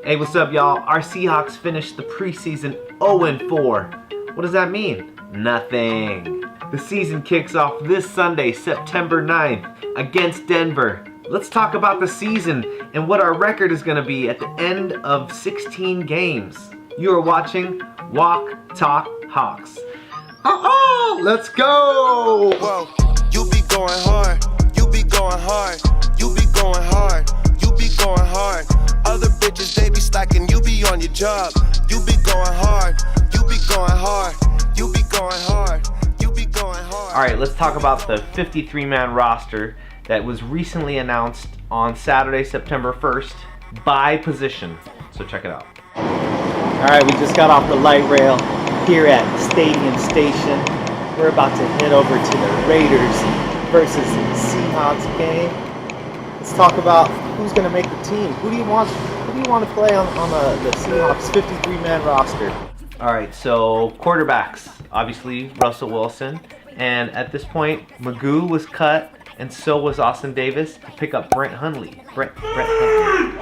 Hey, what's up, y'all? Our Seahawks finished the preseason 0-4. What does that mean? Nothing. The season kicks off this Sunday, September 9th, against Denver. Let's talk about the season and what our record is going to be at the end of 16 games. You are watching Walk, Talk, Hawks. Let's go! Whoa, you be going hard, you be going hard, you be going hard, you be going hard. Other bitches, they be slacking, you be on your job. You be going hard, you be going hard, you be going hard, you be going hard. Alright, let's talk about the 53-man roster that was recently announced on Saturday, September 1st by position. So check it out. Alright, we just got off the light rail here at Stadium Station. We're about to head over to the Raiders versus Seahawks game. Let's talk about who's going to make the team. Who do you want to play on the Seahawks 53-man roster? Alright, so quarterbacks. Obviously, Russell Wilson. And at this point, Magoo was cut, and so was Austin Davis to pick up Brett Hundley. Brett Hundley.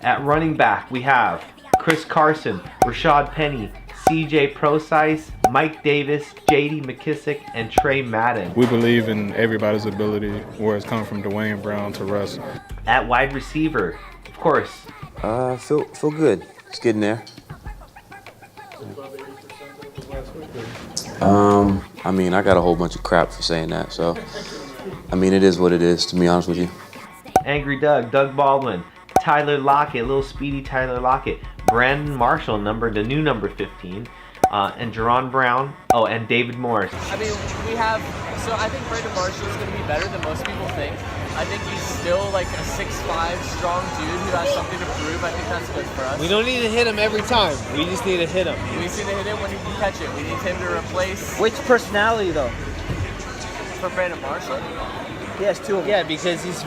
At running back, we have Chris Carson, Rashad Penny, CJ Procise, Mike Davis, JD McKissick, and Trey Madden. We believe in everybody's ability, where it's come from Dwayne Brown to Russ. At wide receiver, of course. Feel good. It's getting there. I mean, I got a whole bunch of crap for saying that, so I mean, it is what it is, to be honest with you. Angry Doug Baldwin, Tyler Lockett, little speedy Tyler Lockett, Brandon Marshall, the new number 15, and Jerron Brown, and David Morris. I mean, I think Brandon Marshall is going to be better than most people think. I think he's still like a 6'5" strong dude who has something to prove. I think that's good for us. We don't need to hit him every time. We just need to hit him. We just need to hit him when he can catch it. We need him to replace. Which personality, though? For Brandon Marshall? He has two of them. Yeah, because he's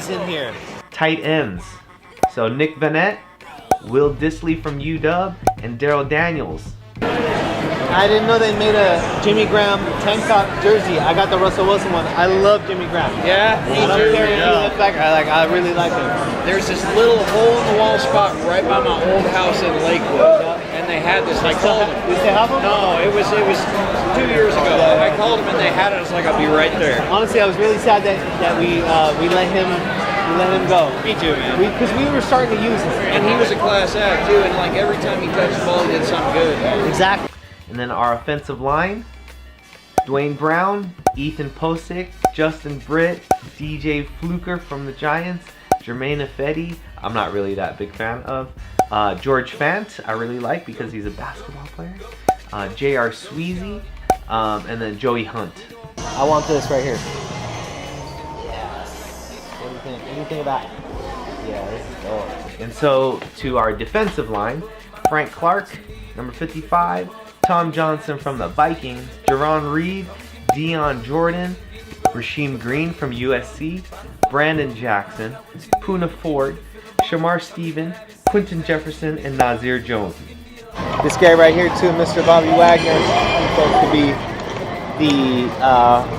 in here. Tight ends. So Nick Vanette, Will Dissly from UW, and Daryl Daniels. I didn't know they made a Jimmy Graham tank top jersey. I got the Russell Wilson one. I love Jimmy Graham. Yeah, I don't care if he looks like I really like him. There's this little hole-in-the-wall spot right by my old house in Lakewood, and they had this. I called them. Did they have them? No, it was 2 years ago. I called them and they had it. I was like, I'll be right there. Honestly, I was really sad that we let him go. Me too, man. Because we were starting to use him. And he was a class act too, and like every time he touched the ball, he did something good. Exactly. And then our offensive line, Dwayne Brown, Ethan Posick, Justin Britt, DJ Fluker from the Giants, Jermaine Ifedi, I'm not really that big fan of, George Fant, I really like because he's a basketball player, J.R. Sweezy, and then Joey Hunt. I want this right here. Yes. What do you think? What do you think of that? Yeah, this is dope. And so to our defensive line, Frank Clark, number 55, Tom Johnson from the Vikings, Jerron Reed, Dion Jordan, Rasheem Green from USC, Brandon Jackson, Poona Ford, Shamar Stephen, Quentin Jefferson, and Nazir Jones. This guy right here too, Mr. Bobby Wagner, he's supposed to be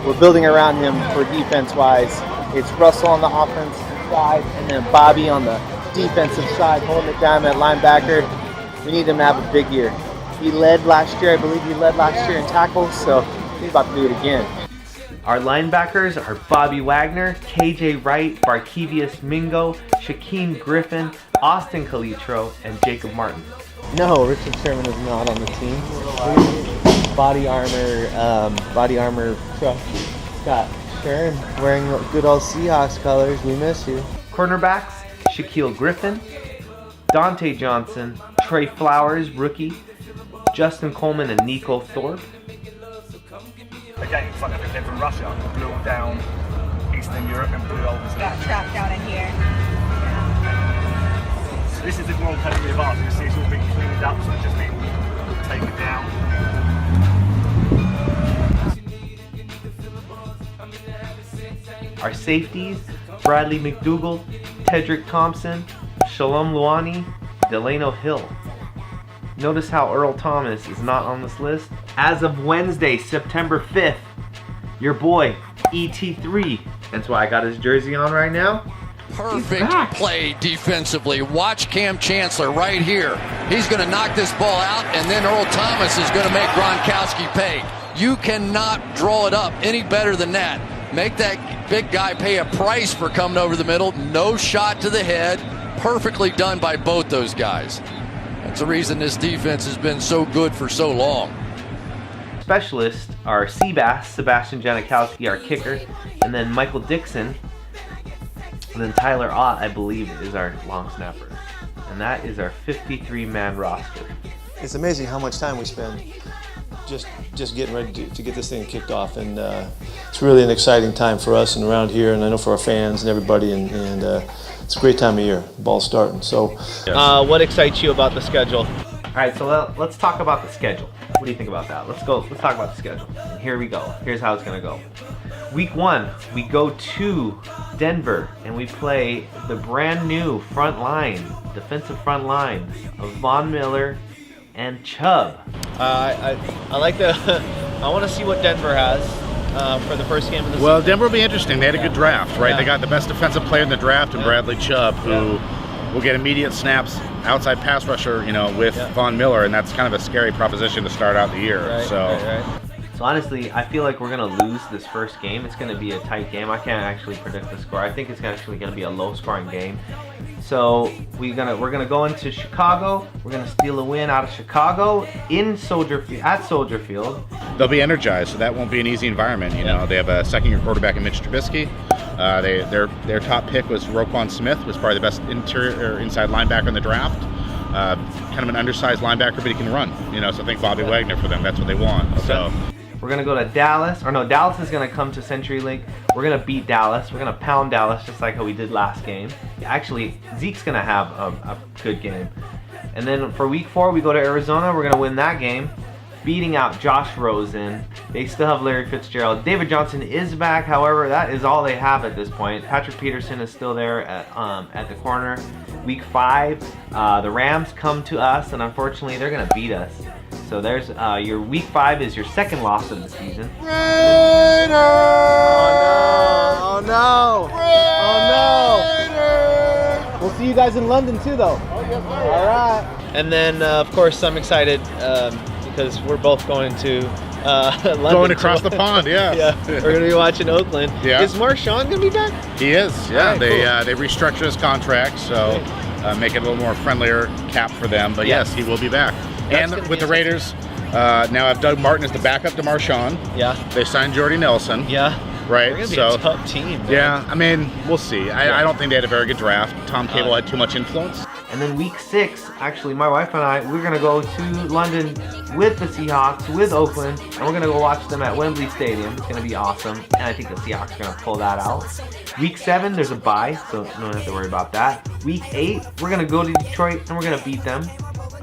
we're building around him for defense-wise. It's Russell on the offensive side, and then Bobby on the defensive side, holding it down at linebacker. We need him to have a big year. He led last year, I believe he led last year in tackles, so he's about to do it again. Our linebackers are Bobby Wagner, KJ Wright, Barkevius Mingo, Shaquem Griffin, Austin Calitro, and Jacob Martin. No, Richard Sherman is not on the team. Body armor truck. Scott Sherman wearing good old Seahawks colors. We miss you. Cornerbacks, Shaquille Griffin, Dante Johnson, Trey Flowers, rookie, Justin Coleman, and Nico Thorpe. Again, it's like everything from Russia, blew down Eastern Europe and blew over to got trapped down in here. So this is the World Category of Art. You see it's all been cleaned up, so it's just been taken down. Our safeties, Bradley McDougall, Tedrick Thompson, Shalom Luani, Delano Hill. Notice how Earl Thomas is not on this list. As of Wednesday, September 5th, your boy, S2E3. That's why I got his jersey on right now. Perfect play defensively. Watch Cam Chancellor right here. He's going to knock this ball out, and then Earl Thomas is going to make Gronkowski pay. You cannot draw it up any better than that. Make that big guy pay a price for coming over the middle. No shot to the head. Perfectly done by both those guys. That's the reason this defense has been so good for so long. Specialists are Seabass, Sebastian Janikowski, our kicker, and then Michael Dixon, and then Tyler Ott, I believe, is our long snapper. And that is our 53-man roster. It's amazing how much time we spend just getting ready to get this thing kicked off, and it's really an exciting time for us and around here, and I know for our fans and everybody, and it's a great time of year. Ball's starting. So, what excites you about the schedule? All right, so let's talk about the schedule. What do you think about that? Let's talk about the schedule. And here we go. Here's how it's gonna go. Week 1, we go to Denver and we play the brand new defensive front line of Von Miller and Chubb. I like the. I want to see what Denver has for the first game of the season. Well, Denver will be interesting. They had a good draft, right? Yeah. They got the best defensive player in the draft in Bradley Chubb, who will get immediate snaps, outside pass rusher, with Von Miller, and that's kind of a scary proposition to start out the year. Right. So honestly, I feel like we're gonna lose this first game. It's gonna be a tight game. I can't actually predict the score. I think it's actually gonna be a low-scoring game. So we're gonna go into Chicago. We're gonna steal a win out of Chicago at Soldier Field. They'll be energized, so that won't be an easy environment. They have a second-year quarterback in Mitch Trubisky. Their top pick was Roquan Smith, was probably the best inside linebacker in the draft. Kind of an undersized linebacker, but he can run. So I think Bobby Wagner for them. That's what they want. So. We're going to go to Dallas. Dallas is going to come to CenturyLink. We're going to beat Dallas. We're going to pound Dallas just like how we did last game. Actually, Zeke's going to have a good game. And then for week 4, we go to Arizona. We're going to win that game, beating out Josh Rosen. They still have Larry Fitzgerald. David Johnson is back. However, that is all they have at this point. Patrick Peterson is still there at the corner. Week 5, the Rams come to us, and unfortunately, they're going to beat us. So there's your week 5 is your second loss of the season. Raiders! Oh no! We'll see you guys in London too, though. Oh yes, sir. All right. And then, of course, I'm excited because we're both going to London. Going across the pond, yeah. We're going to be watching Oakland. Yeah. Is Marshawn going to be back? He is. Yeah. Right, they restructured his contract, so make it a little more friendlier cap for them. But yes, he will be back. And with the Raiders, now have Doug Martin as the backup to Marshawn. Yeah. They signed Jordy Nelson. Yeah. Right. They're going to be a tough team. Man. Yeah. I mean, we'll see. I don't think they had a very good draft. Tom Cable had too much influence. And then week 6, actually, my wife and I, we're going to go to London with the Seahawks, with Oakland, and we're going to go watch them at Wembley Stadium. It's going to be awesome, and I think the Seahawks are going to pull that out. Week 7, there's a bye, so you don't have to worry about that. Week 8, we're going to go to Detroit, and we're going to beat them.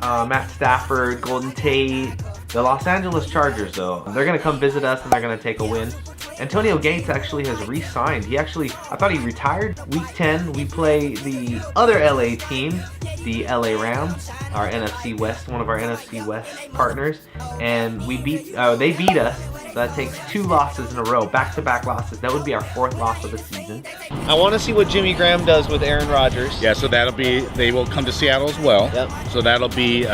Matt Stafford, Golden Tate, the Los Angeles Chargers, though, they're going to come visit us, and they're going to take a win. Antonio Gates actually has re-signed. I thought he retired. Week 10, we play the other LA team, the LA Rams, our NFC West, one of our NFC West partners, and they beat us. So that takes 2 losses in a row, back-to-back losses. That would be our 4th loss of the season. I want to see what Jimmy Graham does with Aaron Rodgers. Yeah, so they will come to Seattle as well. Yep. So that'll be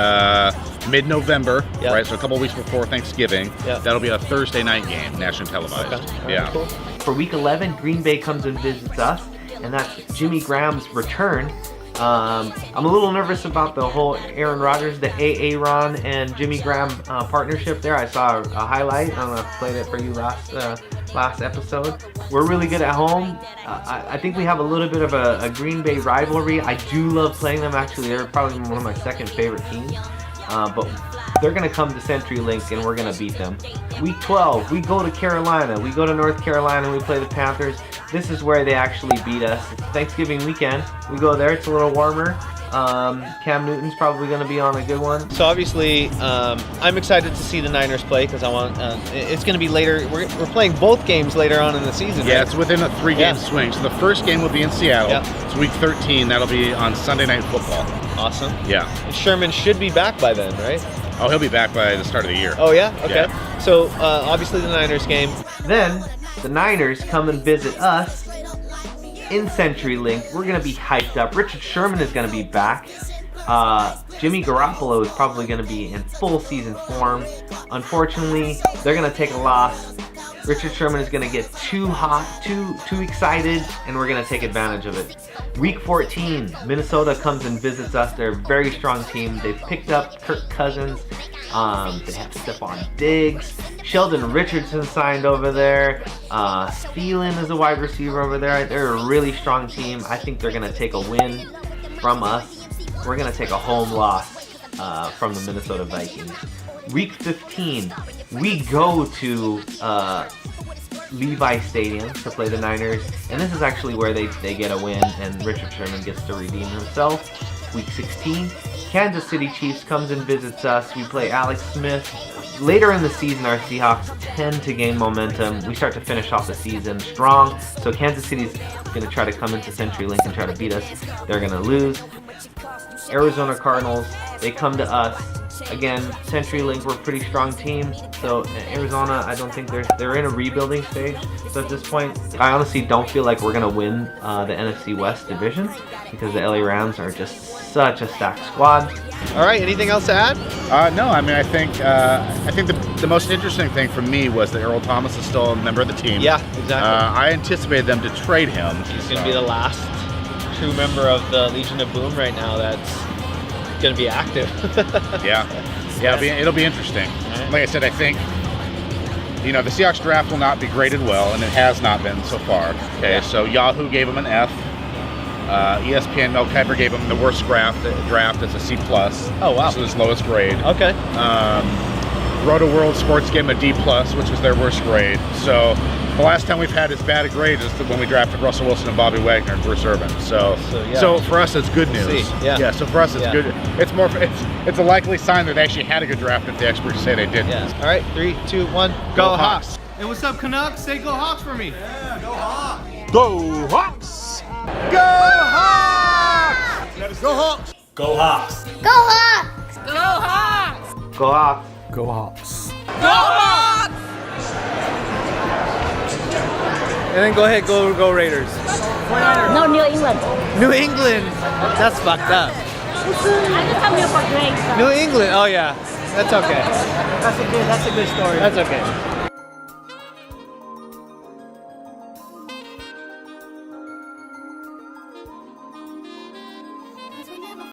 mid-November, Yep. right? So a couple weeks before Thanksgiving. Yep. That'll be a Thursday night game, nationally televised. Okay. Yeah. Right, cool. For week 11, Green Bay comes and visits us, and that's Jimmy Graham's return. I'm a little nervous about the whole Aaron Rodgers, the Aaron and Jimmy Graham partnership there. I saw a highlight. I don't know if I played it for you last episode. We're really good at home. I think we have a little bit of a Green Bay rivalry. I do love playing them. Actually, they're probably one of my second favorite teams. But they're going to come to CenturyLink and we're going to beat them. Week 12, we go to Carolina. We go to North Carolina and we play the Panthers. This is where they actually beat us. It's Thanksgiving weekend. We go there. It's a little warmer. Cam Newton's probably going to be on a good one. So obviously, I'm excited to see the Niners play because I want. It's going to be later. We're playing both games later on in the season. Yeah, right? it's within a 3-game swing. So the first game will be in Seattle. Yeah. It's week 13. That'll be on Sunday Night Football. Awesome. Yeah. And Sherman should be back by then, right? Oh, he'll be back by the start of the year. Oh yeah. Okay. Yeah. So obviously the Niners game. Then the Niners come and visit us in CenturyLink. We're gonna be hyped up. Richard Sherman is gonna be back. Jimmy Garoppolo is probably gonna be in full season form. Unfortunately, they're gonna take a loss. Richard Sherman is gonna get too hot, too excited, and we're gonna take advantage of it. Week 14, Minnesota comes and visits us. They're a very strong team. They've picked up Kirk Cousins. They have Stephon Diggs. Sheldon Richardson signed over there. Thielen is a wide receiver over there. They're a really strong team. I think they're gonna take a win from us. We're gonna take a home loss from the Minnesota Vikings. Week 15, we go to Levi Stadium to play the Niners, and this is actually where they get a win, and Richard Sherman gets to redeem himself. Week 16, Kansas City Chiefs comes and visits us. We play Alex Smith. Later in the season, our Seahawks tend to gain momentum. We start to finish off the season strong, so Kansas City's going to try to come into CenturyLink and try to beat us. They're going to lose. Arizona Cardinals, they come to us. Again, CenturyLink, we're a pretty strong team. So Arizona, I don't think they're in a rebuilding stage. So at this point, I honestly don't feel like we're gonna win the NFC West division because the LA Rams are just such a stacked squad. All right, anything else to add? No, I mean I think the most interesting thing for me was that Earl Thomas is still a member of the team. Yeah, exactly. I anticipated them to trade him. He's gonna be the last true member of the Legion of Boom right now that's gonna be active. Yeah, it'll be interesting. Like I said, I think the Seahawks draft will not be graded well, and it has not been so far. Okay, so Yahoo gave him an F. ESPN Mel Kiper gave him the worst draft as a C+. Oh wow! This was his lowest grade. Okay. Roto World Sports gave him a D+, which was their worst grade. So the last time we've had as bad a grade is when we drafted Russell Wilson and Bobby Wagner and Bruce Urban. So for us, it's good news. Yeah. So for us, it's good. It's more. It's a likely sign that they actually had a good draft if the experts say they didn't. Yeah. All right, 3, 2, 1, go Hawks! Hey, what's up, Canucks? Say go Hawks for me. Yeah, go Hawks! Go Hawks! Go Hawks! Go Hawks! Go Hawks! Go Hawks! Go Hawks! Go Hawks! Go Hawks! Go Hawks! And then go ahead, go Raiders. No, New England. New England? That's fucked up. I just come here for grades. New England? Oh yeah, that's okay. That's a good story. That's okay.